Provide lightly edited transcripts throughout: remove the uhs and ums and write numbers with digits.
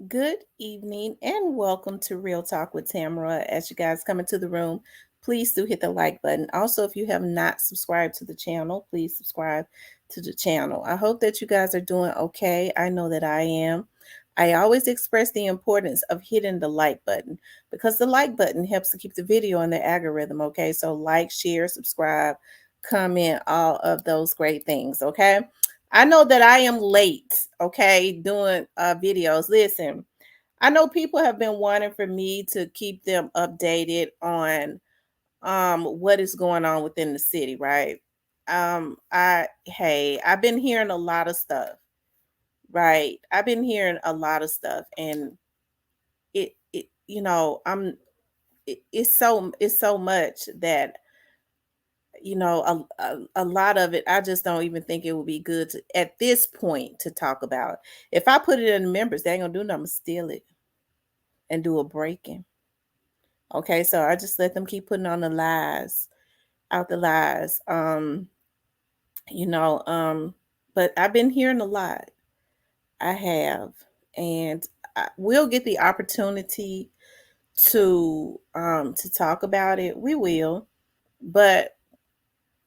Good evening and welcome to Real Talk with Tamara. As you guys come into the room, please do hit the like button. Also, if you have not subscribed to the channel, please subscribe to the channel. I hope that you guys are doing okay. I know that I am. I always express the importance of hitting the like button because the like button helps to keep the video in the algorithm. Okay, so like, share, subscribe, comment, all of those great things. Okay. I know that I am late, okay, doing videos. Listen, I know people have been wanting for me to keep them updated on what is going on within the city, right? I've been hearing a lot of stuff, right? I've been hearing a lot of stuff and it you know, it's so much that a lot of it I just don't even think it would be good to at this point to talk about. If I put it in the members, they ain't gonna do nothing but steal it and do a break-in. Okay, so I just let them keep putting on the lies, out the lies. You know, but I've been hearing a lot. I have, and we'll get the opportunity to talk about it. We will, but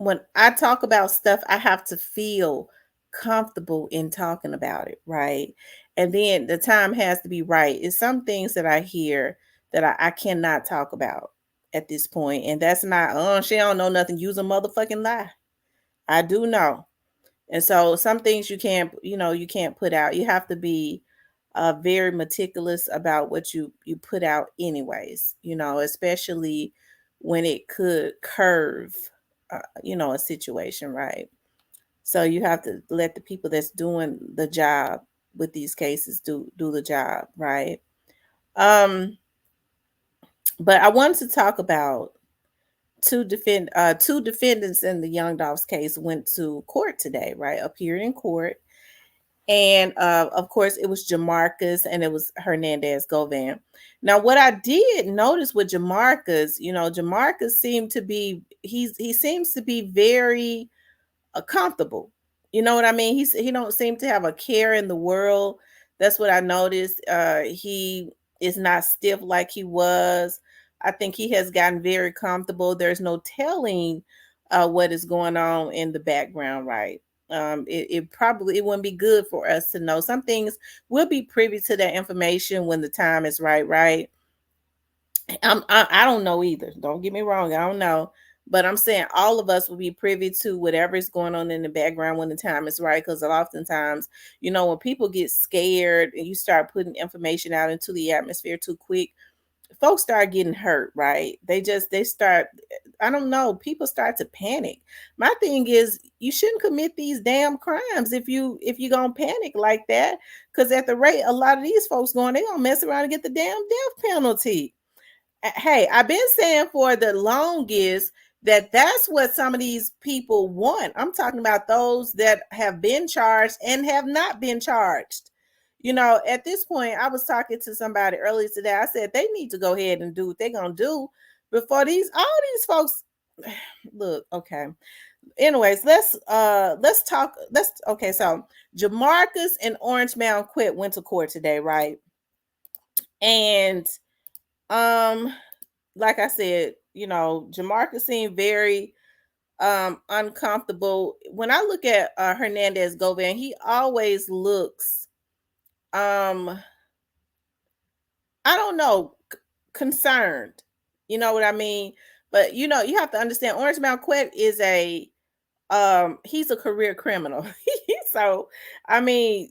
when I talk about stuff, I have to feel comfortable in talking about it, right? And then the time has to be right. It's some things that I hear that I cannot talk about at this point, and that's not. Oh, she don't know nothing. Use a motherfucking lie. I do know, and so some things you can't put out. You have to be very meticulous about what you put out, anyways. Especially when it could curve a situation, right? So you have to let the people that's doing the job with these cases do the job, right? Um, but I wanted to talk about two defendants in the Young Dogs case went to court today, right? Appeared in court. And of course, it was Jamarcus and it was Hernandez Govan. Now, what I did notice with Jamarcus, Jamarcus seemed to be he seems to be very comfortable. You know what I mean? He don't seem to have a care in the world. That's what I noticed. He is not stiff like he was. I think he has gotten very comfortable. There's no telling what is going on in the background, right? It wouldn't be good for us to know. Some things we'll be privy to that information when the time is right, right? I don't know either. Don't get me wrong. I don't know. But I'm saying all of us will be privy to whatever is going on in the background when the time is right. Because oftentimes, when people get scared and you start putting information out into the atmosphere too quick, folks start getting hurt, right? They start, I don't know, people start to panic. My thing is you shouldn't commit these damn crimes if you gonna panic like that. Because at the rate a lot of these folks going, they gonna mess around and get the damn death penalty. Hey, I've been saying for the longest that that's what some of these people want. I'm talking about those that have been charged and have not been charged. At this point, I was talking to somebody earlier today. I said they need to go ahead and do what they're gonna do before all these folks look. Okay. Anyways, let's talk. Let's okay. So Jamarcus and Orange Mound Quit went to court today, right? And um like I said, Jamarcus seemed very uncomfortable. When I look at Hernandez Govan, he always looks I don't know, concerned. You know what I mean? But you have to understand Orange Mountain Quet is he's a career criminal. So I mean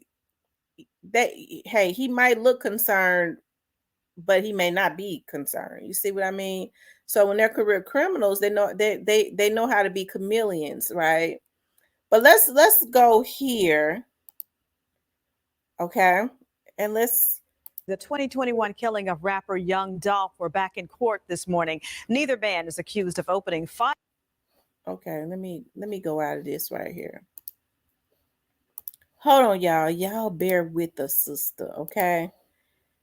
that hey, he might look concerned, but he may not be concerned. You see what I mean? So when they're career criminals, they know how to be chameleons, right? But let's go here, okay? And let's The 2021 killing of rapper Young Dolph were back in court this morning. Neither man is accused of opening fire. okay, let me go out of this right here. Hold on, y'all. Y'all bear with us, sister, okay?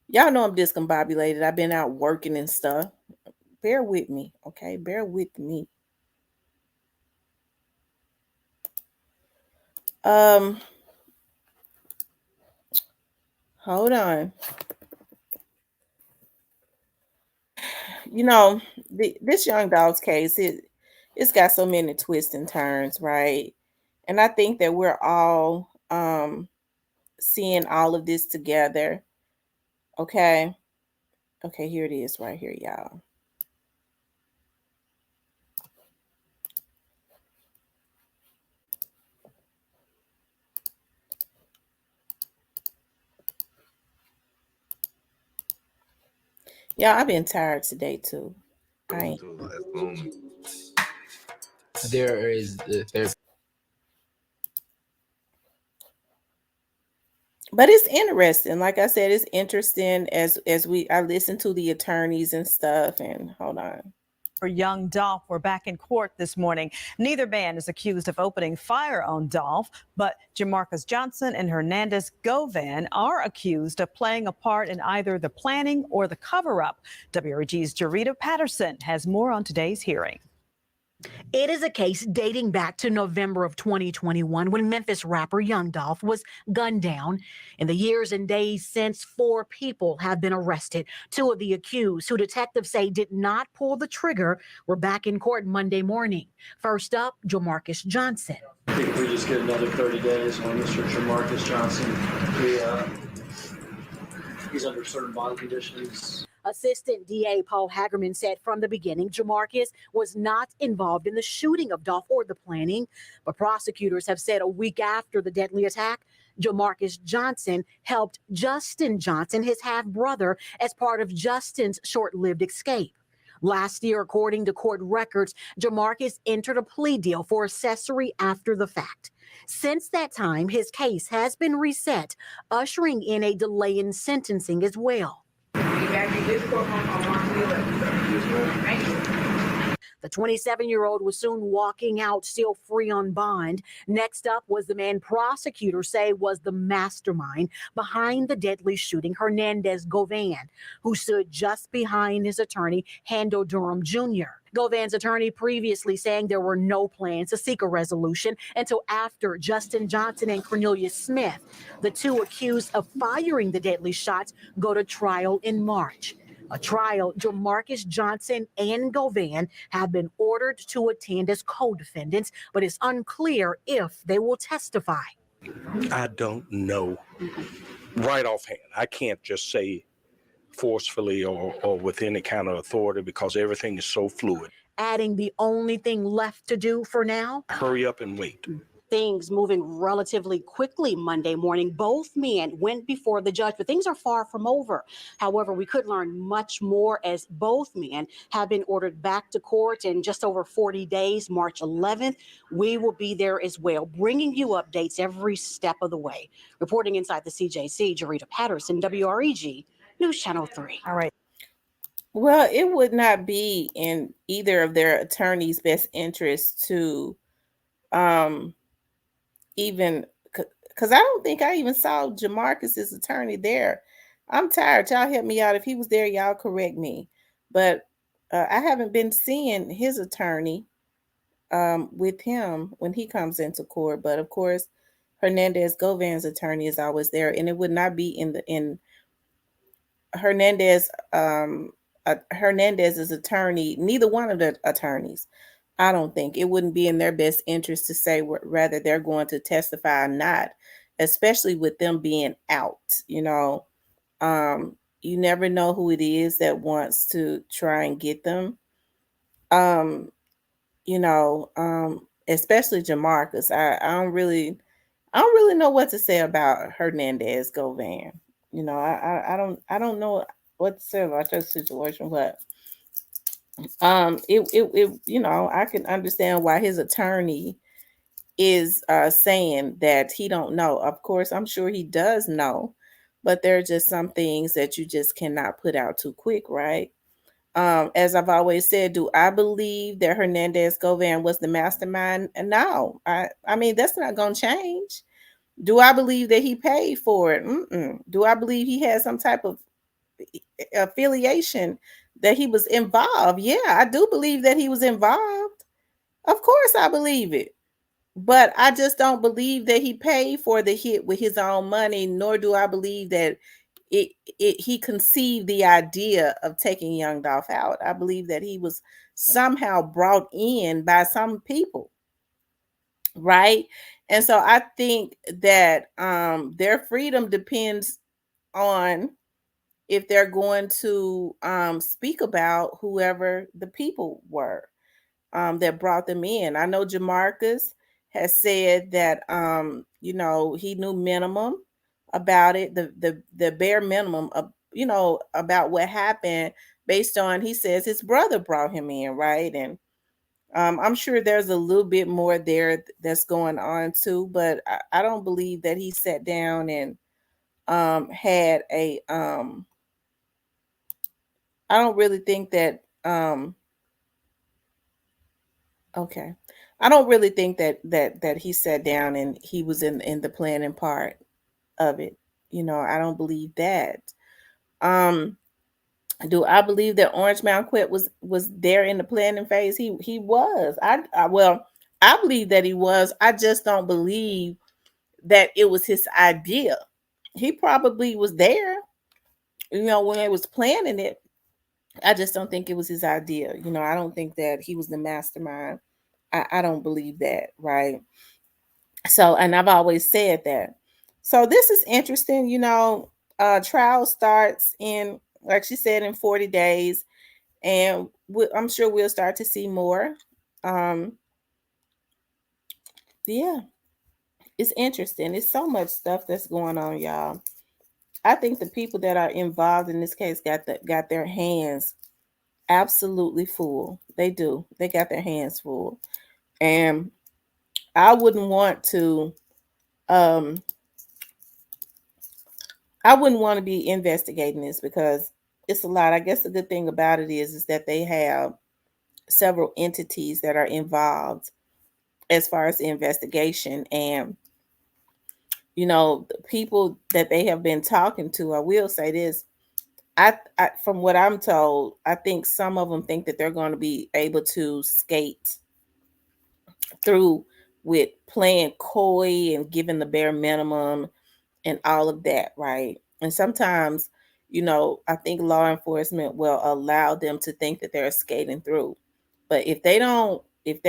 Y'all know I'm discombobulated. I've been out working and stuff. Bear with me, okay? Bear with me. Um, hold on. this young dog's case, it's got so many twists and turns, right? And I think that we're all seeing all of this together. Okay. Okay, here it is right here, y'all. Yeah, I've been tired today too. There's But it's interesting. Like I said, it's interesting as I listen to the attorneys and stuff. And hold on. For young Dolph were back in court this morning. Neither man is accused of opening fire on Dolph, but Jamarcus Johnson and Hernandez Govan are accused of playing a part in either the planning or the cover-up. WREG's Jarita Patterson has more on today's hearing. It is a case dating back to November of 2021 when Memphis rapper Young Dolph was gunned down. In the years and days since, 4 people have been arrested. 2 of the accused, who detectives say did not pull the trigger, were back in court Monday morning. First up, Jamarcus Johnson. I think if we just get another 30 days on Mr. Jamarcus Johnson, he's under certain bond conditions. Assistant DA Paul Hagerman said from the beginning Jamarcus was not involved in the shooting of Dolph or the planning, but prosecutors have said a week after the deadly attack, Jamarcus Johnson helped Justin Johnson, his half-brother, as part of Justin's short-lived escape. Last year, according to court records, Jamarcus entered a plea deal for accessory after the fact. Since that time, his case has been reset, ushering in a delay in sentencing as well. The 27-year-old was soon walking out, still free on bond. Next up was the man prosecutors say was the mastermind behind the deadly shooting, Hernandez Govan, who stood just behind his attorney, Hando Durham Jr. Govan's attorney previously saying there were no plans to seek a resolution until after Justin Johnson and Cornelius Smith, the 2 accused of firing the deadly shots, go to trial in March. A trial Jamarcus Johnson and Govan have been ordered to attend as co-defendants, but it's unclear if they will testify. I don't know right offhand. I can't just say forcefully or with any kind of authority because everything is so fluid. Adding the only thing left to do for now? Hurry up and wait. Things moving relatively quickly Monday morning. Both men went before the judge, but things are far from over. However, we could learn much more as both men have been ordered back to court in just over 40 days, March 11th. We will be there as well, bringing you updates every step of the way. Reporting inside the CJC, Jarita Patterson, WREG, News Channel 3. All right. Well, it would not be in either of their attorneys' best interest to even, because I don't think I even saw Jamarcus's attorney there. I'm tired. Y'all help me out. If he was there, y'all correct me. But I haven't been seeing his attorney with him when he comes into court. But of course, Hernandez Govan's attorney is always there, and it would not be in Hernandez's attorney. Neither one of the attorneys, I don't think it wouldn't be in their best interest to say whether they're going to testify or not, especially with them being out. You never know who it is that wants to try and get them. Especially Jamarcus. I don't really know what to say about Hernandez Govan. I don't know what to say about that situation, but I can understand why his attorney is saying that he don't know. Of course, I'm sure he does know, but there are just some things that you just cannot put out too quick, right? As I've always said, do I believe that Hernandez Govan was the mastermind? No, I mean, that's not going to change. Do I believe that he paid for it? Do I believe he had some type of affiliation, that he was involved? Yeah, I do believe that he was involved. Of course I believe it. But I just don't believe that he paid for the hit with his own money, nor do I believe that he conceived the idea of taking Young Dolph out. I believe that he was somehow brought in by some people, right? And so I think that their freedom depends on if they're going to speak about whoever the people were that brought them in. I know Jamarcus has said that he knew minimum about it, the bare minimum of about what happened based on, he says his brother brought him in, right? And I'm sure there's a little bit more there that's going on too, but I don't believe that he sat down and had a I don't really think that okay. I don't really think that he sat down and he was in the planning part of it. I don't believe that. Um do I believe that Orange Mountain Quit was there in the planning phase? He was. I believe that he was. I just don't believe that it was his idea. He probably was there, when they was planning it. I just don't think it was his idea. I don't think that he was the mastermind. I don't believe that, right? So, and I've always said that. So this is interesting. Trial starts in, like she said, in 40 days, and I'm sure we'll start to see more. Yeah, it's interesting. It's so much stuff that's going on, y'all. I think the people that are involved in this case got their hands absolutely full. They do. They got their hands full, and I wouldn't want to. I wouldn't want to be investigating this because it's a lot. I guess the good thing about it is that they have several entities that are involved as far as the investigation, and the people that they have been talking to. I will say this: from what I'm told, I think some of them think that they're going to be able to skate through with playing coy and giving the bare minimum and all of that, right? And sometimes, I think law enforcement will allow them to think that they're skating through. But if they don't, it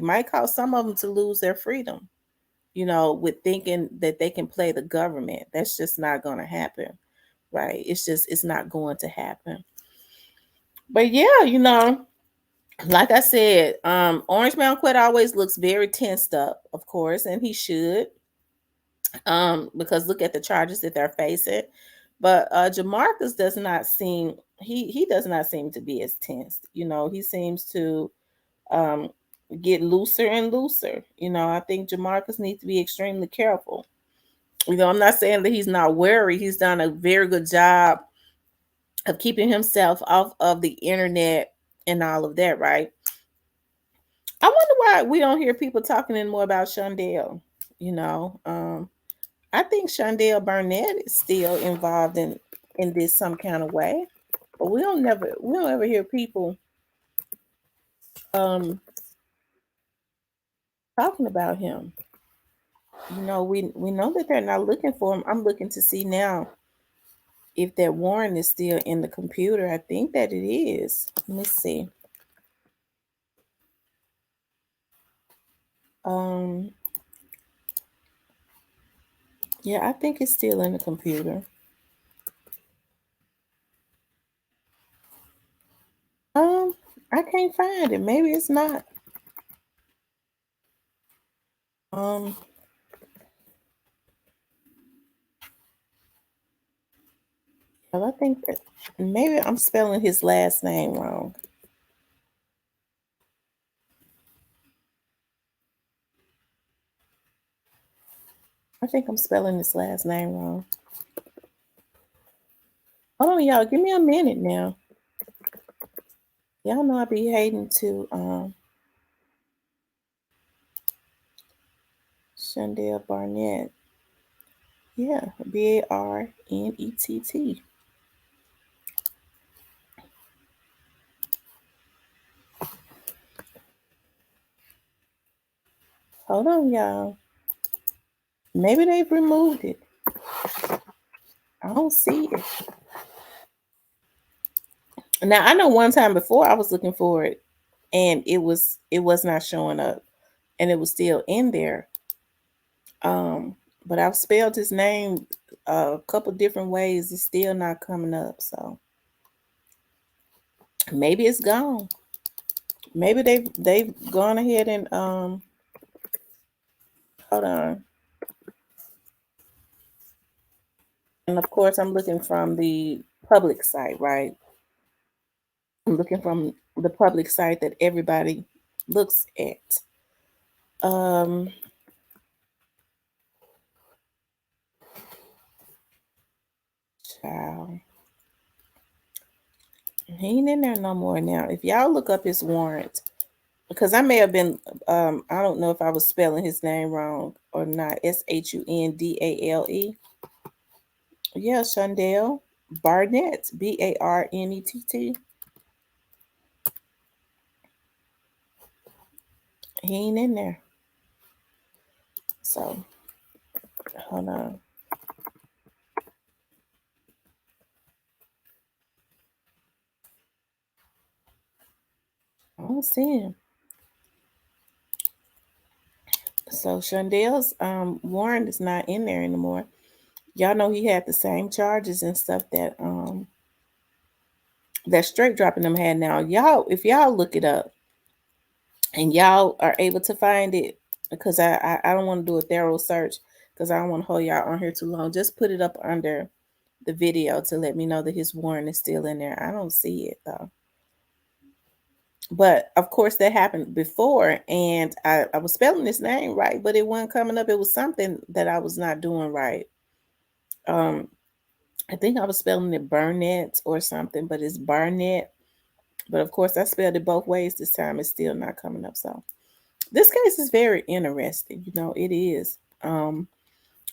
might cause some of them to lose their freedom, with thinking that they can play the government. That's just not going to happen, right? It's not going to happen. But yeah, like I said, Orange Mountain Quet always looks very tensed up, of course, and he should. Because look at the charges that they're facing. But Jamarcus does not seem he does not seem to be as tense. He seems to get looser and looser. I think Jamarcus needs to be extremely careful. I'm not saying that he's not wary. He's done a very good job of keeping himself off of the internet and all of that, right? I wonder why we don't hear people talking anymore about Shondell. I think Shondell Burnett is still involved in this some kind of way, but we don't ever hear people talking about him. We know that they're not looking for him. I'm looking to see now if that warrant is still in the computer. I think that it is. Let me see. Yeah, I think it's still in the computer. I can't find it. Maybe it's not. Well, I think that maybe I'm spelling his last name wrong. I think I'm spelling his last name wrong. Hold on, y'all. Give me a minute now. Y'all know I be hating to Shondell Barnett. Yeah, Barnett. Hold on, y'all. Maybe they've removed it. I don't see it. Now I know one time before I was looking for it and it was not showing up and it was still in there. But I've spelled his name a couple different ways. It's still not coming up. So maybe it's gone. Maybe they've gone ahead and hold on. And of course I'm looking from the public site, right? I'm looking from the public site that everybody looks at. Child. He ain't in there no more now. If y'all look up his warrant, because I may have been, I don't know if I was spelling his name wrong or not. Shundale. Yeah, Shundale Barnett, Barnett. He ain't in there. So, hold on. I don't see him. So Shundale's warrant is not in there anymore. Y'all know he had the same charges and stuff that that straight dropping them had. Now y'all, if y'all look it up and y'all are able to find it, because I don't want to do a thorough search because I don't want to hold y'all on here too long. Just put it up under the video to let me know that his warrant is still in there. I don't see it though. But of course that happened before and I was spelling his name right, but it wasn't coming up. It was something that I was not doing right. I think I was spelling it Burnett or something, but it's Barnett. But of course I spelled it both ways this time. It's still not coming up. So this case is very interesting. You know, it is. And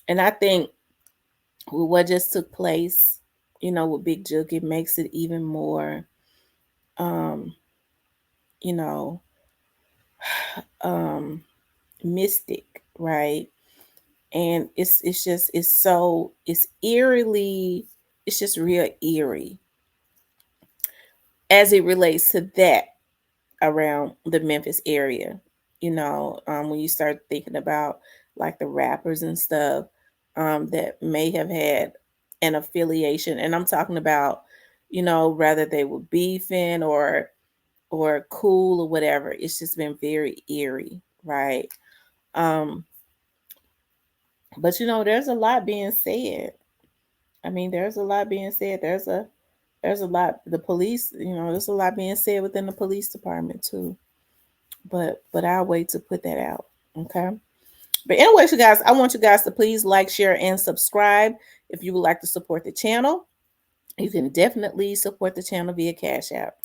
I think with what just took place, you know, with Bigjook, it makes it even more, you know, mystic, right? And it's eerily, it's just real eerie as it relates to that around the Memphis area. You know, when you start thinking about like the rappers and stuff that may have had an affiliation, and I'm talking about, you know, whether they were beefing or cool or whatever. It's just been very eerie, right? But you know, there's a lot being said. I mean, there's a lot being said. There's a lot. The police, you know, there's a lot being said within the police department too. But I'll wait to put that out. Okay. But anyways, you guys, I want you guys to please like, share, and subscribe. If you would like to support the channel, you can definitely support the channel via Cash App.